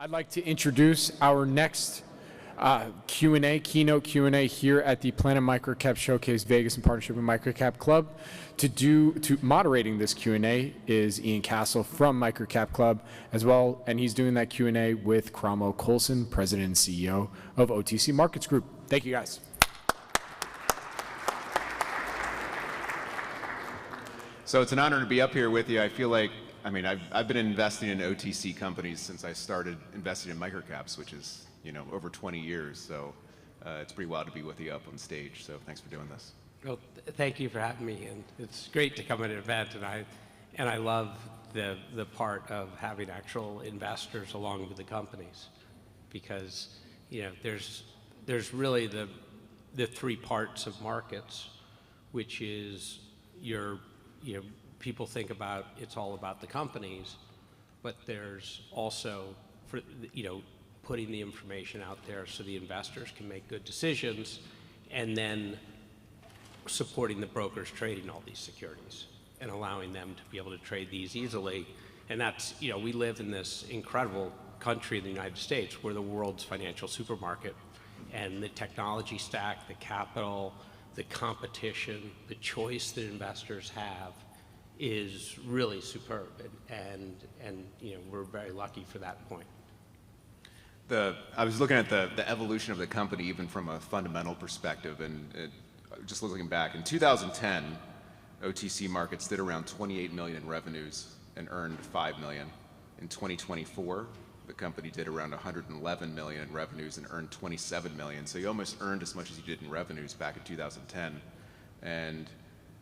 I'd like to introduce our next Q&A, keynote Q&A here at the Planet MicroCap Showcase Vegas in partnership with MicroCapClub. To moderating this Q&A is Ian Cassel from MicroCapClub as well, and he's doing that Q&A with Cromwell Coulson, President and CEO of OTC Markets Group. Thank you, guys. So it's an honor to be up here with you. I feel like, I've been investing in OTC companies since I started investing in microcaps, which is, over 20 years. So it's pretty wild to be with you up on stage. So thanks for doing this. Well, thank you for having me, and it's great to come at an event, and I love the part of having actual investors along with the companies, because there's really the three parts of markets, which is people think about it's all about the companies, but there's also putting the information out there so the investors can make good decisions, and then supporting the brokers trading all these securities and allowing them to be able to trade these easily. And that's, we live in this incredible country in the United States. We're the world's financial supermarket, and the technology stack, the capital, the competition, the choice that investors have is really superb, and we're very lucky for that point. I was looking at the evolution of the company, even from a fundamental perspective, and just looking back, in 2010, OTC Markets did around 28 million in revenues and earned 5 million. In 2024, the company did around 111 million in revenues and earned 27 million. So you almost earned as much as you did in revenues back in 2010. And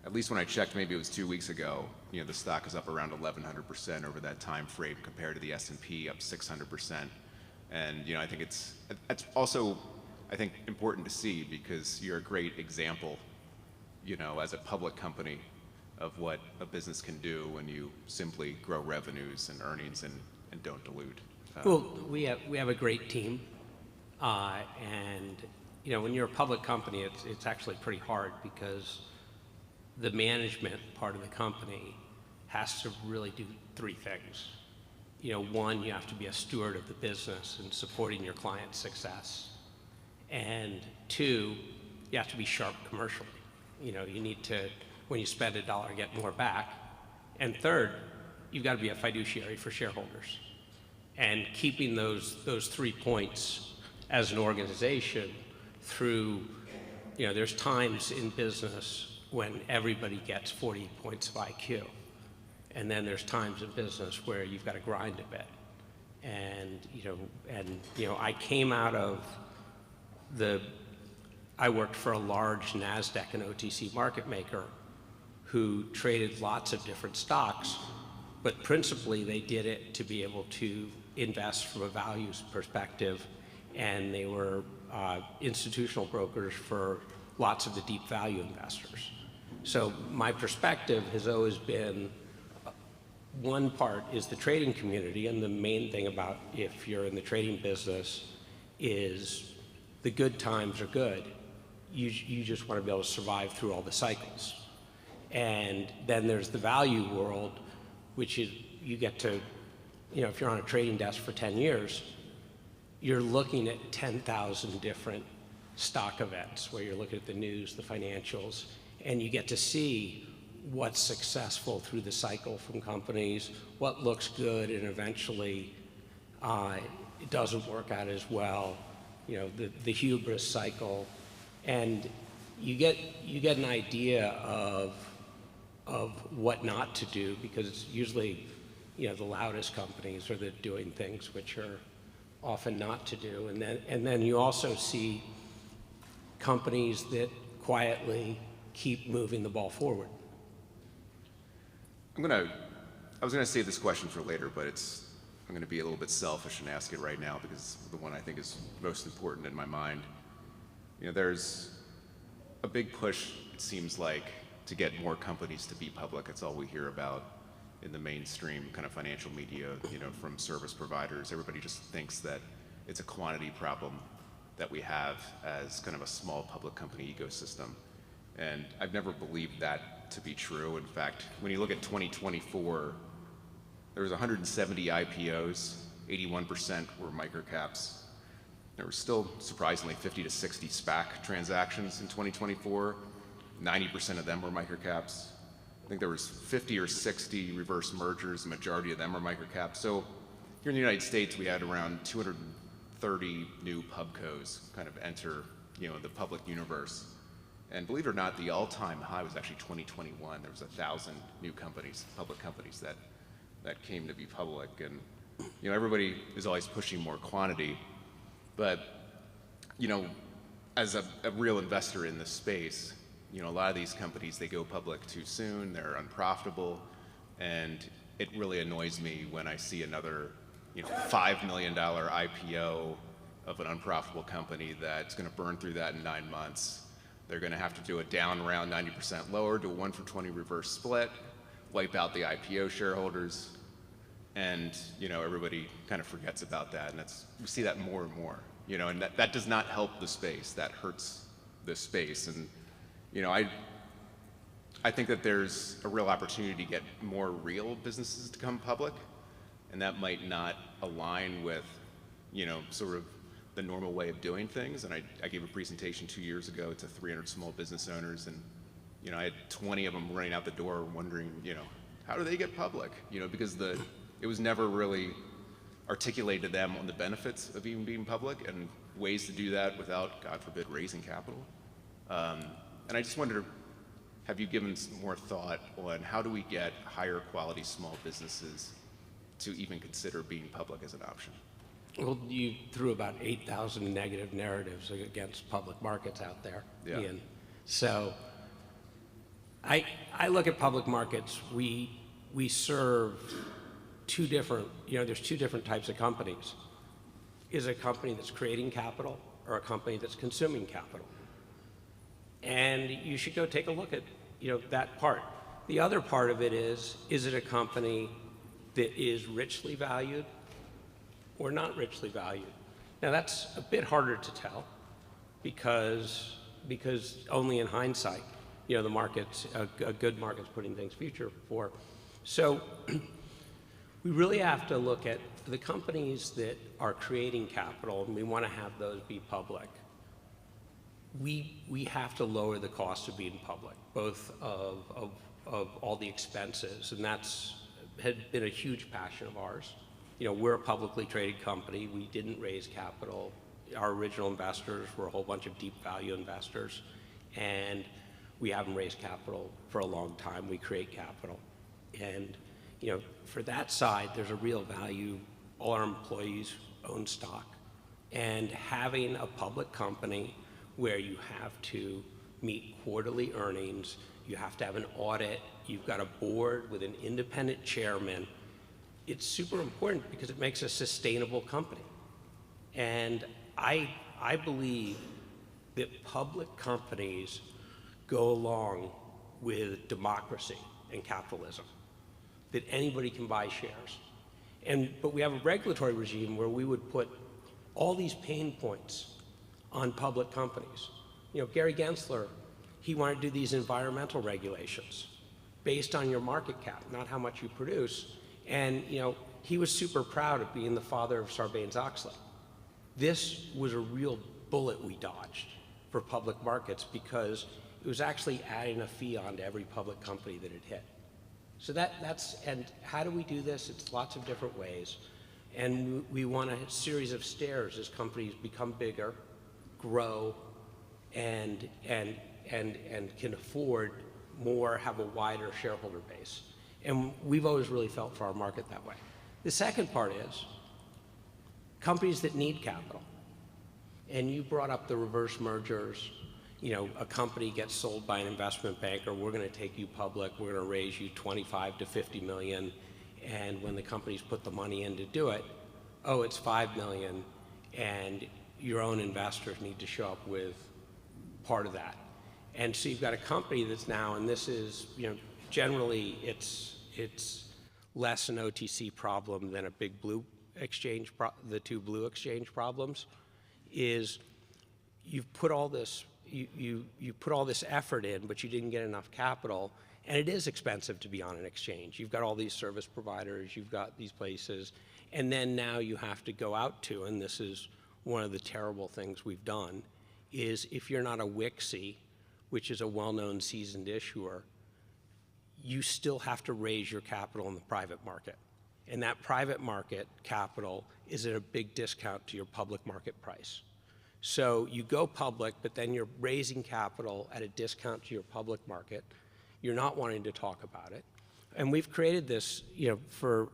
at least when I checked, maybe it was 2 weeks ago, the stock is up around 1,100% over that time frame compared to the S&P, up 600%. And I think it's also, I think, important to see, because you're a great example, as a public company, of what a business can do when you simply grow revenues and earnings and don't dilute. Well, we have a great team, and when you're a public company, it's actually pretty hard, because the management part of the company has to really do three things. One, you have to be a steward of the business and supporting your client's success. And two, you have to be sharp commercially. You need to, when you spend $1, get more back. And third, you've got to be a fiduciary for shareholders. And keeping those 3 points as an organization through, there's times in business when everybody gets 40 points of IQ. And then there's times in business where you've got to grind a bit. And, I came out of I worked for a large NASDAQ and OTC market maker who traded lots of different stocks, but principally they did it to be able to invest from a values perspective, and they were institutional brokers for lots of the deep value investors. So my perspective has always been, one part is the trading community, and the main thing about if you're in the trading business is the good times are good. You just want to be able to survive through all the cycles. And then there's the value world, which is you get to, if you're on a trading desk for 10 years, you're looking at 10,000 different stock events where you're looking at the news, the financials, and you get to see what's successful through the cycle from companies, what looks good and eventually it doesn't work out as well, the hubris cycle. And you get an idea of what not to do, because it's usually the loudest companies are doing things which are often not to do. And then you also see companies that quietly keep moving the ball forward. I was gonna save this question for later, but I'm gonna be a little bit selfish and ask it right now, because the one I think is most important in my mind. There's a big push, it seems like, to get more companies to be public. That's all we hear about in the mainstream kind of financial media, from service providers. Everybody just thinks that it's a quantity problem that we have as kind of a small public company ecosystem. And I've never believed that to be true. In fact, when you look at 2024, there was 170 IPOs 81% were microcaps. There were still surprisingly 50 to 60 SPAC transactions in 2024. 90% of them were microcaps. I think there was 50 or 60 reverse mergers. The majority of them were microcaps. So here in the United States, we had around 230 new pubcos kind of enter, the public universe. And believe it or not, the all-time high was actually 2021. There was 1,000 new companies, public companies that came to be public. And everybody is always pushing more quantity, but as a real investor in this space, a lot of these companies, they go public too soon, they're unprofitable, and it really annoys me when I see another $5 million IPO of an unprofitable company that's going to burn through that in 9 months. They're going to have to do a down round 90% lower, do a 1-for-20 reverse split, wipe out the IPO shareholders, and everybody kind of forgets about that, and we see that more and more, and that does not help the space. That hurts the space, and I think that there's a real opportunity to get more real businesses to come public, and that might not align with sort of the normal way of doing things. And I gave a presentation 2 years ago to 300 small business owners, and I had 20 of them running out the door wondering, how do they get public? Because it was never really articulated to them on the benefits of even being public and ways to do that without, God forbid, raising capital. And I just wondered, have you given some more thought on how do we get higher quality small businesses to even consider being public as an option? Well, you threw about 8,000 negative narratives against public markets out there, Yeah. Ian. So I look at public markets, we serve two different, there's two different types of companies. Is a company that's creating capital or a company that's consuming capital? And you should go take a look at, that part. The other part of it is it a company that is richly valued or not richly valued? Now that's a bit harder to tell because only in hindsight, the market's, a good market's putting things future for. So we really have to look at the companies that are creating capital, and we want to have those be public. We have to lower the cost of being public, both of all the expenses, and had been a huge passion of ours. We're a publicly traded company. We didn't raise capital. Our original investors were a whole bunch of deep value investors, and we haven't raised capital for a long time. We create capital. And for that side, there's a real value. All our employees own stock. And having a public company where you have to meet quarterly earnings, you have to have an audit, you've got a board with an independent chairman, it's super important because it makes a sustainable company. And I believe that public companies go along with democracy and capitalism, that anybody can buy shares. But we have a regulatory regime where we would put all these pain points on public companies. Gary Gensler, he wanted to do these environmental regulations based on your market cap, not how much you produce. And he was super proud of being the father of Sarbanes-Oxley. This was a real bullet we dodged for public markets because it was actually adding a fee onto every public company that it hit. So and how do we do this? It's lots of different ways. And we want a series of stairs as companies become bigger, grow, and can afford more, have a wider shareholder base. And we've always really felt for our market that way. The second part is companies that need capital. And you brought up the reverse mergers. A company gets sold by an investment banker, we're going to take you public, we're going to raise you 25 to 50 million, and when the companies put the money in to do it, oh, it's 5 million, and your own investors need to show up with part of that. And so you've got a company that's now, and this is, generally it's less an OTC problem than a big blue exchange, the two blue exchange problems, is you've put all this, you put all this effort in, but you didn't get enough capital, And it is expensive to be on an exchange. You've got all these service providers, you've got these places, and then now you have to go out to, and this is one of the terrible things we've done, is if you're not a WIXI, which is a well-known seasoned issuer, you still have to raise your capital in the private market. And that private market capital is at a big discount to your public market price. So you go public, but then you're raising capital at a discount to your public market. You're not wanting to talk about it. And we've created this, for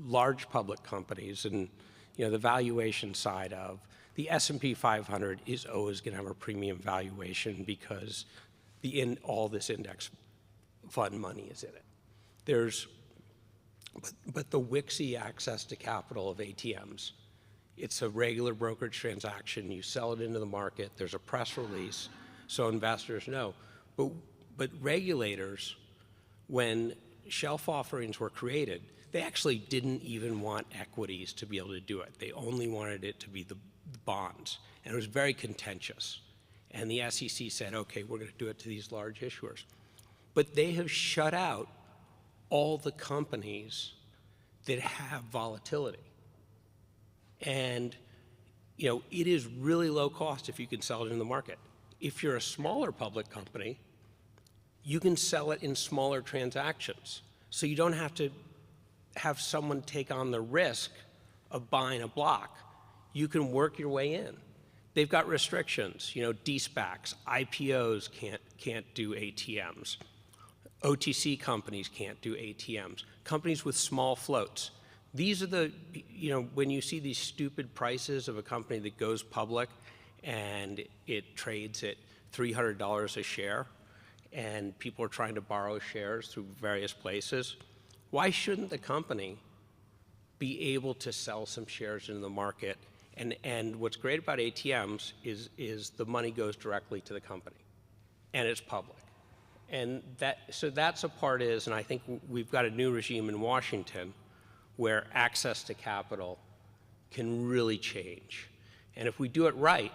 large public companies, and the valuation side of the S&P 500 is always going to have a premium valuation because all this index fund money is in it. But the WIXI access to capital of ATMs, it's a regular brokerage transaction. You sell it into the market. There's a press release so investors know. But regulators, when shelf offerings were created, they actually didn't even want equities to be able to do it. They only wanted it to be the bonds. And it was very contentious. And the SEC said, okay, we're going to do it to these large issuers. But they have shut out all the companies that have volatility. And it is really low cost if you can sell it in the market. If you're a smaller public company, you can sell it in smaller transactions. So you don't have to have someone take on the risk of buying a block. You can work your way in. They've got restrictions, de-SPACs, IPOs can't do ATMs. OTC companies can't do ATMs. Companies with small floats. These are when you see these stupid prices of a company that goes public and it trades at $300 a share, and people are trying to borrow shares through various places, why shouldn't the company be able to sell some shares into the market? And what's great about ATMs is the money goes directly to the company, and it's public. And that's a part and I think we've got a new regime in Washington where access to capital can really change. And if we do it right,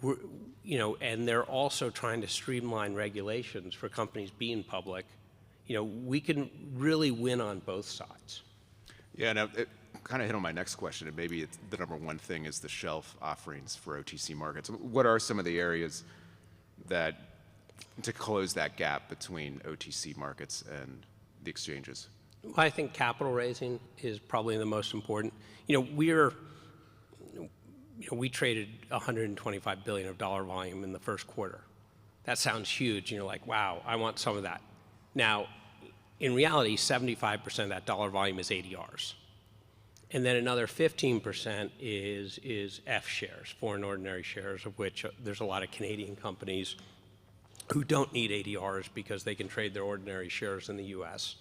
and they're also trying to streamline regulations for companies being public, we can really win on both sides. Yeah, and it kind of hit on my next question, and maybe it's the number one thing is the shelf offerings for OTC markets. What are some of the areas to close that gap between OTC markets and the exchanges? I think capital raising is probably the most important. We traded $125 billion of dollar volume in the first quarter. That sounds huge, and you're like, wow, I want some of that. Now, in reality, 75% of that dollar volume is ADRs. And then another 15% is F shares, foreign ordinary shares, of which there's a lot of Canadian companies who don't need ADRs because they can trade their ordinary shares in the US.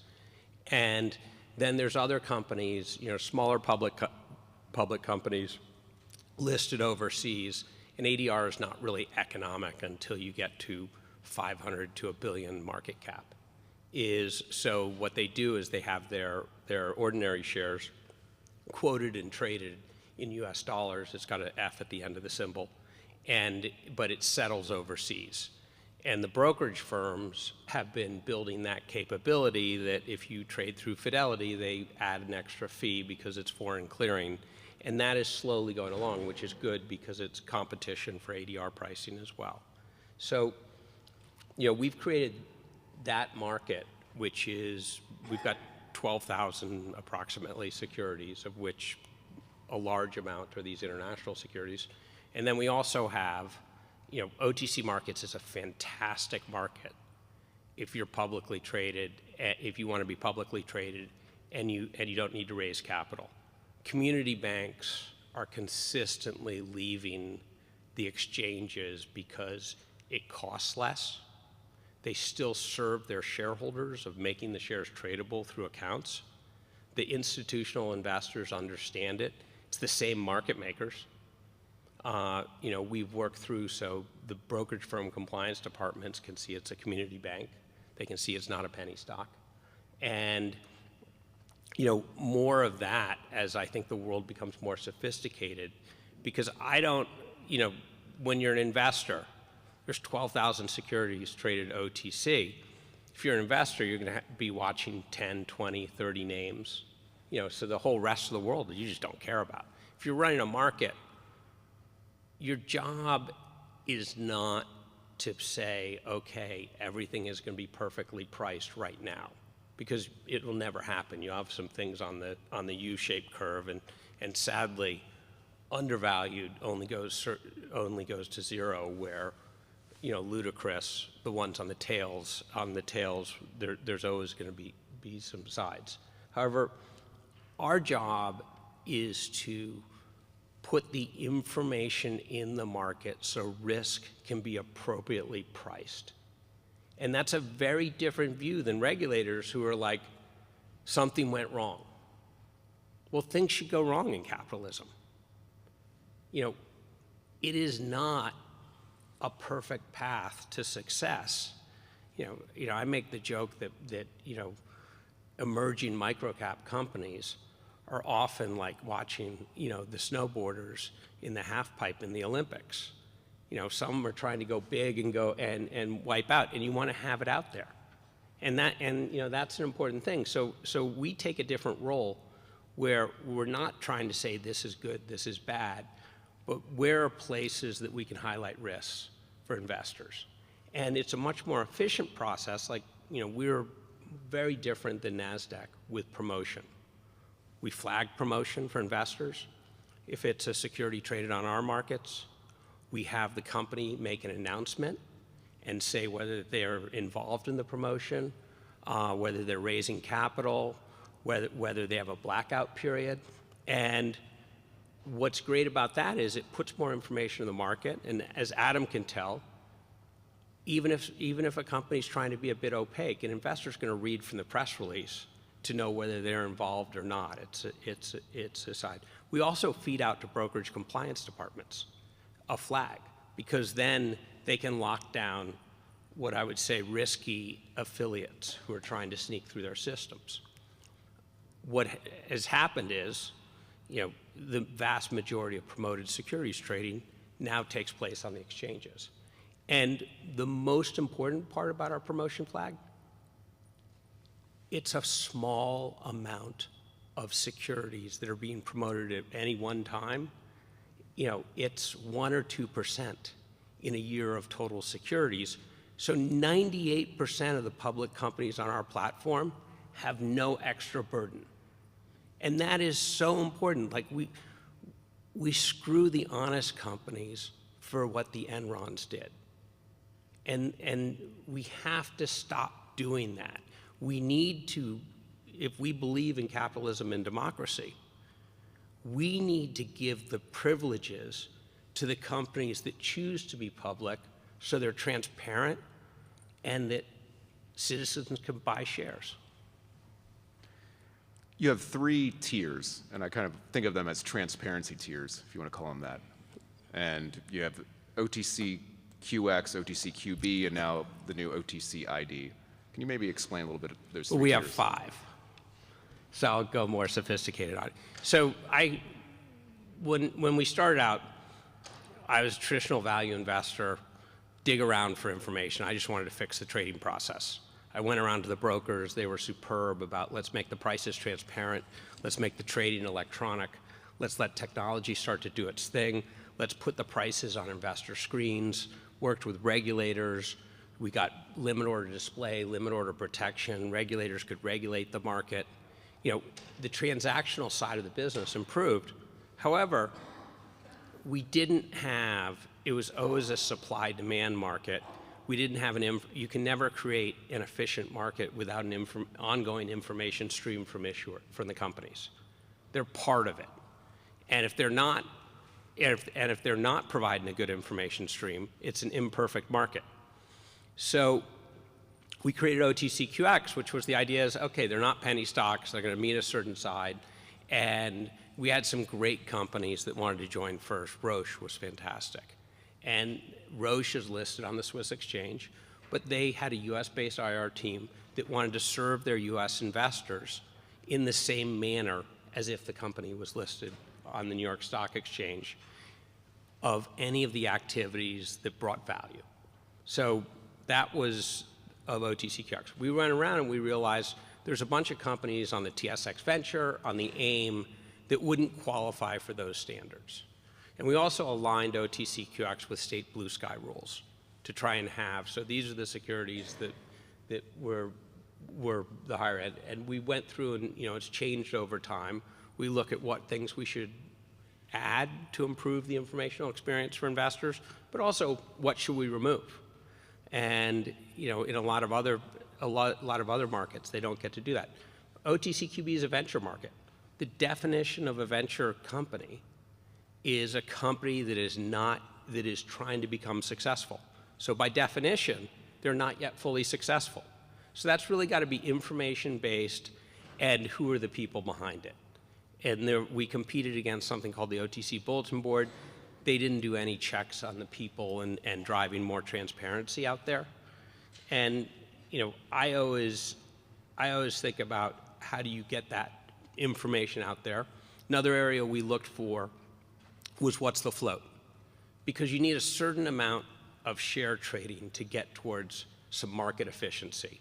And then there's other companies, smaller public companies listed overseas, and ADR is not really economic until you get to 500 to a billion market cap. So what they do is they have their ordinary shares quoted and traded in US dollars. It's got an F at the end of the symbol, but it settles overseas. And the brokerage firms have been building that capability that if you trade through Fidelity, they add an extra fee because it's foreign clearing. And that is slowly going along, which is good because it's competition for ADR pricing as well. So, we've created that market, which is, we've got 12,000 approximately securities, of which a large amount are these international securities. And then we also have, OTC markets is a fantastic market if you're publicly traded, if you want to be publicly traded and you don't need to raise capital. Community banks are consistently leaving the exchanges because it costs less. They still serve their shareholders of making the shares tradable through accounts. The institutional investors understand it. It's the same market makers. We've worked through so the brokerage firm compliance departments can see it's a community bank. They can see it's not a penny stock. And more of that as I think the world becomes more sophisticated, because when you're an investor, there's 12,000 securities traded OTC, If you're an investor, you're going to be watching 10, 20, 30 names, so the whole rest of the world you just don't care about. If you're running a market, your job is not to say, okay, everything is going to be perfectly priced right now, because it will never happen. You have some things on the U-shaped curve, and sadly, undervalued only goes to zero, where ludicrous, the ones on the tails, there's always going to be some sides. However, our job is to put the information in the market so risk can be appropriately priced. And that's a very different view than regulators who are like, something went wrong. Well, things should go wrong in capitalism. It is not a perfect path to success. I make the joke that emerging microcap companies are often like watching, the snowboarders in the half pipe in the Olympics. Some are trying to go big and go and wipe out, and you want to have it out there. And that's an important thing. So we take a different role where we're not trying to say this is good, this is bad, but where are places that we can highlight risks for investors? And it's a much more efficient process. Like, we're very different than NASDAQ with promotion. We flag promotion for investors. If it's a security traded on our markets, we have the company make an announcement and say whether they're involved in the promotion, whether they're raising capital, whether they have a blackout period. And what's great about that is it puts more information in the market. And as Adam can tell, even if a company's trying to be a bit opaque, an investor's going to read from the press release to know whether they're involved or not. It's a side. We also feed out to brokerage compliance departments a flag, because then they can lock down what I would say risky affiliates who are trying to sneak through their systems. What has happened is, the vast majority of promoted securities trading now takes place on the exchanges. And the most important part about our promotion flag, it's a small amount of securities that are being promoted at any one time. It's 1 or 2% in a year of total securities. So 98% of the public companies on our platform have no extra burden. And that is so important. Like, we screw the honest companies for what the Enrons did. And we have to stop doing that. We need to, if we believe in capitalism and democracy, we need to give the privileges to the companies that choose to be public so they're transparent and that citizens can buy shares. You have 3 tiers, and I kind of think of them as transparency tiers, if you want to call them that. And you have OTCQX, OTCQB, and now the new OTC ID. Can you maybe explain a little bit of those 3 We tiers? have 5. So I'll go more sophisticated on it. So when we started out, I was a traditional value investor, dig around for information. I just wanted to fix the trading process. I went around to the brokers. They were superb about, let's make the prices transparent. Let's make the trading electronic. Let's let technology start to do its thing. Let's put the prices on investor screens. Worked with regulators. We got limit order display, limit order protection. Regulators could regulate the market. The transactional side of the business improved. However, we didn't have, it was always a supply-demand market. We didn't have you can never create an efficient market without an ongoing information stream from the companies. They're part of it. And if they're not, if they're not providing a good information stream, it's an imperfect market. So we created OTCQX, which was the idea is, okay, they're not penny stocks, they're going to meet a certain side, and we had some great companies that wanted to join first. Roche was fantastic. And Roche is listed on the Swiss exchange, but they had a US-based IR team that wanted to serve their US investors in the same manner as if the company was listed on the New York Stock Exchange of any of the activities that brought value. So that was OTCQX. We went around and we realized there's a bunch of companies on the TSX Venture, on the AIM, that wouldn't qualify for those standards. And we also aligned OTCQX with state blue sky rules to try and have, so these are the securities that were the higher end. And we went through and, it's changed over time. We look at what things we should add to improve the informational experience for investors, but also what should we remove. And, in a lot of other markets, they don't get to do that. OTCQB is a venture market. The definition of a venture company is a company that is trying to become successful. So by definition, they're not yet fully successful. So that's really got to be information-based and who are the people behind it. And we competed against something called the OTC Bulletin Board. They didn't do any checks on the people and driving more transparency out there. And I always think about how do you get that information out there. Another area we looked for was what's the float, because you need a certain amount of share trading to get towards some market efficiency.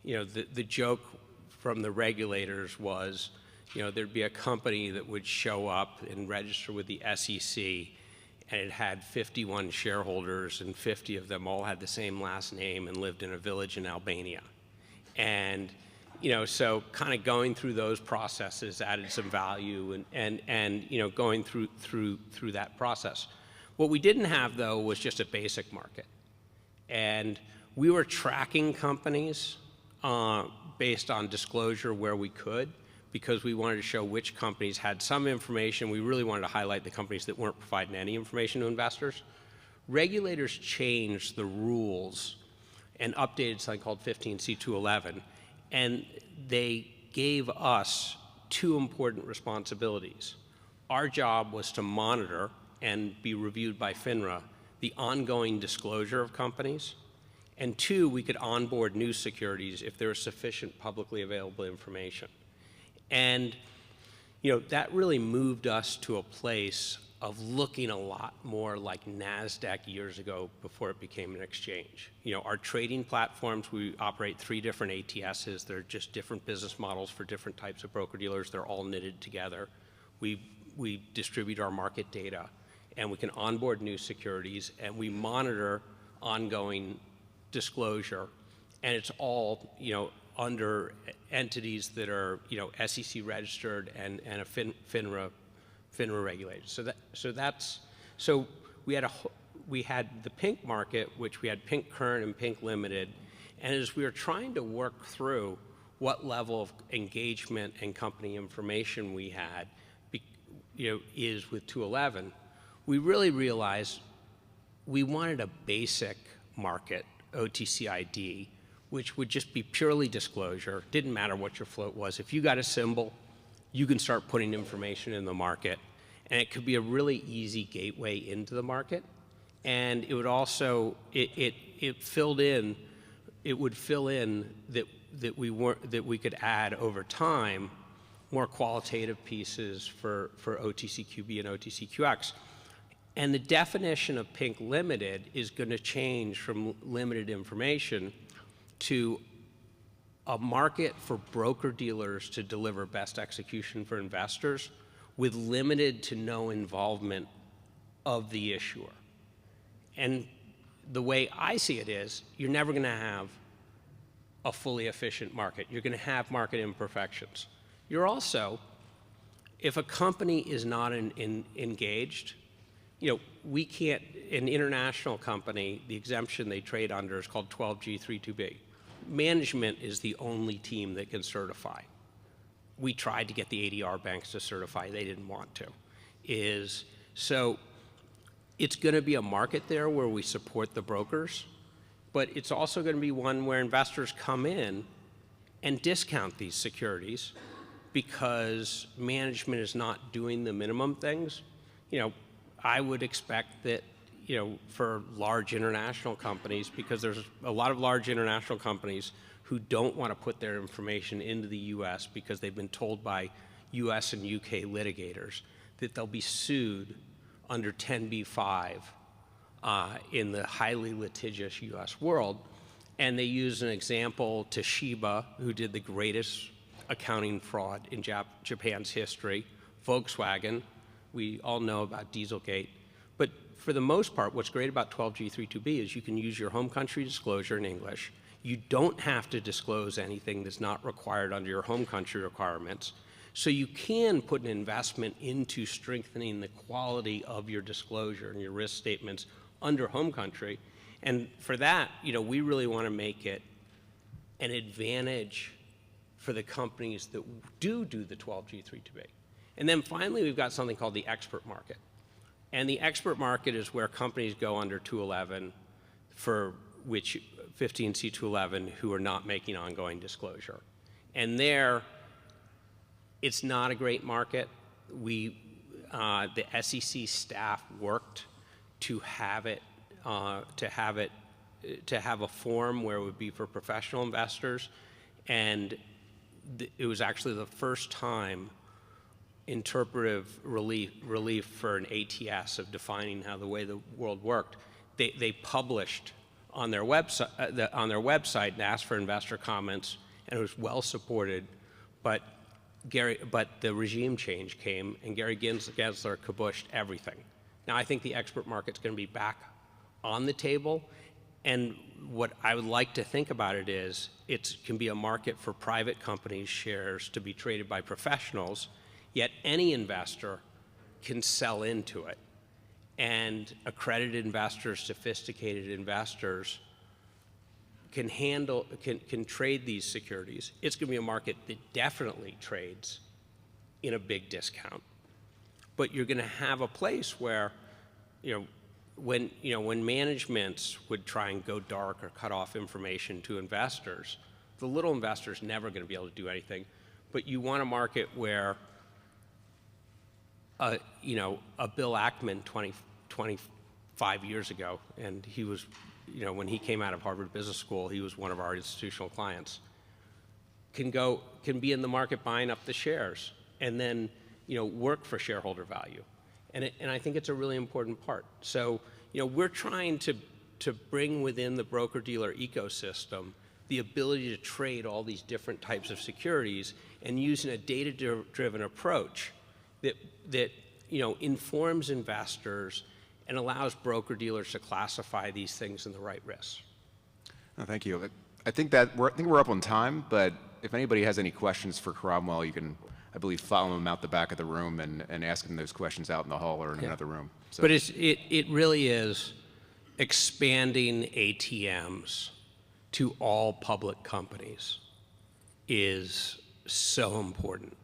The joke from the regulators was, there'd be a company that would show up and register with the SEC, and it had 51 shareholders, and 50 of them all had the same last name and lived in a village in Albania. And so kind of going through those processes added some value, and going through that process. What we didn't have, though, was just a basic market. And we were tracking companies based on disclosure where we could, because we wanted to show which companies had some information. We really wanted to highlight the companies that weren't providing any information to investors. Regulators changed the rules and updated something called 15C211, and they gave us two important responsibilities. Our job was to monitor and be reviewed by FINRA the ongoing disclosure of companies, and two, we could onboard new securities if there was sufficient publicly available information. And that really moved us to a place of looking a lot more like NASDAQ years ago before it became an exchange. Our trading platforms, we operate 3 different ATSs. They're just different business models for different types of broker-dealers. They're all knitted together. We distribute our market data, and we can onboard new securities, and we monitor ongoing disclosure, and it's all, under entities that are, SEC registered and a FINRA regulated. So we had the pink market, which we had pink current and pink limited, and as we were trying to work through what level of engagement and company information we had, is with 211, we really realized we wanted a basic market, OTC ID, which would just be purely disclosure. Didn't matter what your float was. If you got a symbol, you can start putting information in the market, and it could be a really easy gateway into the market. And it would also, it would fill in that we could add over time more qualitative pieces for OTCQB and OTCQX. And the definition of pink limited is going to change from limited information to a market for broker-dealers to deliver best execution for investors with limited to no involvement of the issuer. And the way I see it is, you're never going to have a fully efficient market. You're going to have market imperfections. You're also, if a company is not engaged, we can't, an international company, the exemption they trade under is called 12G32B. Management is the only team that can certify. We tried to get the ADR banks to certify. They didn't want to. So it's going to be a market there where we support the brokers, but it's also going to be one where investors come in and discount these securities because management is not doing the minimum things. I would expect that, for large international companies, because there's a lot of large international companies who don't want to put their information into the US because they've been told by US and UK litigators that they'll be sued under 10b-5 in the highly litigious US world. And they use an example, Toshiba, who did the greatest accounting fraud in Japan's history, Volkswagen, we all know about Dieselgate. But for the most part, what's great about 12G32B is you can use your home country disclosure in English. You don't have to disclose anything that's not required under your home country requirements. So you can put an investment into strengthening the quality of your disclosure and your risk statements under home country. And for that, we really want to make it an advantage for the companies that do the 12G32B. And then finally, we've got something called the expert market. And the expert market is where companies go under 211 for which 15C211 who are not making ongoing disclosure. And there, it's not a great market. The SEC staff worked to have a forum where it would be for professional investors, and it was actually the first time interpretive relief for an ATS of defining how the way the world worked. They published on their website and asked for investor comments, and it was well supported, but the regime change came, and Gary Gensler kabushed everything. Now I think the expert market's going to be back on the table, and what I would like to think about it is it can be a market for private companies' shares to be traded by professionals, yet any investor can sell into it. And accredited investors, sophisticated investors can trade these securities. It's going to be a market that definitely trades in a big discount. But you're going to have a place where, when managements would try and go dark or cut off information to investors, the little investor's never going to be able to do anything. But you want a market where, a Bill Ackman 25 years ago, and he was, when he came out of Harvard Business School, he was one of our institutional clients, can be in the market buying up the shares and then, work for shareholder value. And I think it's a really important part. So, we're trying to bring within the broker-dealer ecosystem the ability to trade all these different types of securities and using a data-driven approach that informs investors and allows broker-dealers to classify these things in the right risks. Oh, thank you. I think we're up on time, but if anybody has any questions for Cromwell, you can, I believe, follow him out the back of the room and ask him those questions out in the hall or in another room. So. But it really is expanding ATMs to all public companies is so important.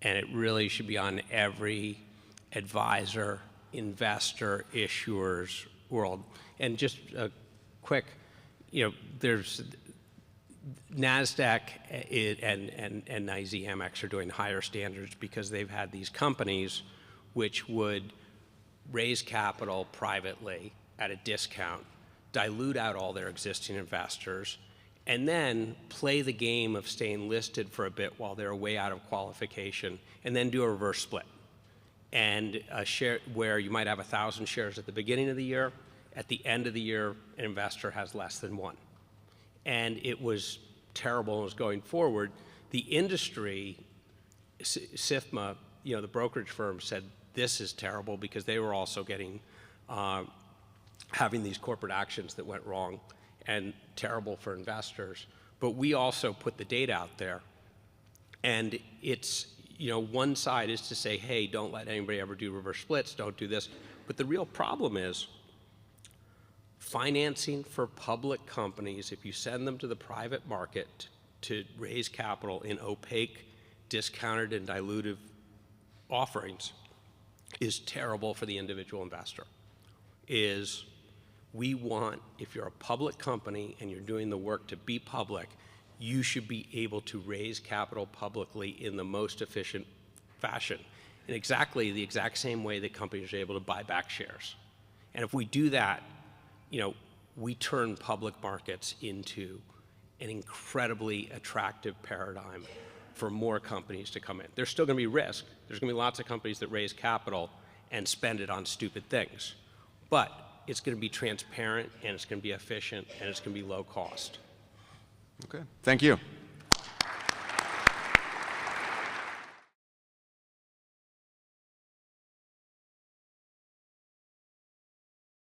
And it really should be on every advisor, investor, issuer's world. And just a quick, there's NASDAQ and NYSE Amex are doing higher standards because they've had these companies which would raise capital privately at a discount, dilute out all their existing investors, and then play the game of staying listed for a bit while they're way out of qualification, and then do a reverse split. And a share where you might have 1,000 shares at the beginning of the year, at the end of the year, an investor has less than one. And it was terrible and was going forward. The industry, SIFMA, the brokerage firm, said this is terrible because they were also getting, having these corporate actions that went wrong and terrible for investors. But we also put the data out there. And it's, one side is to say, hey, don't let anybody ever do reverse splits, don't do this. But the real problem is financing for public companies, if you send them to the private market to raise capital in opaque, discounted, and dilutive offerings, is terrible for the individual investor. We want, if you're a public company and you're doing the work to be public, you should be able to raise capital publicly in the most efficient fashion, in exactly the exact same way that companies are able to buy back shares. And if we do that, we turn public markets into an incredibly attractive paradigm for more companies to come in. There's still going to be risk. There's going to be lots of companies that raise capital and spend it on stupid things. But it's going to be transparent, and it's going to be efficient, and it's going to be low cost. Okay. Thank you.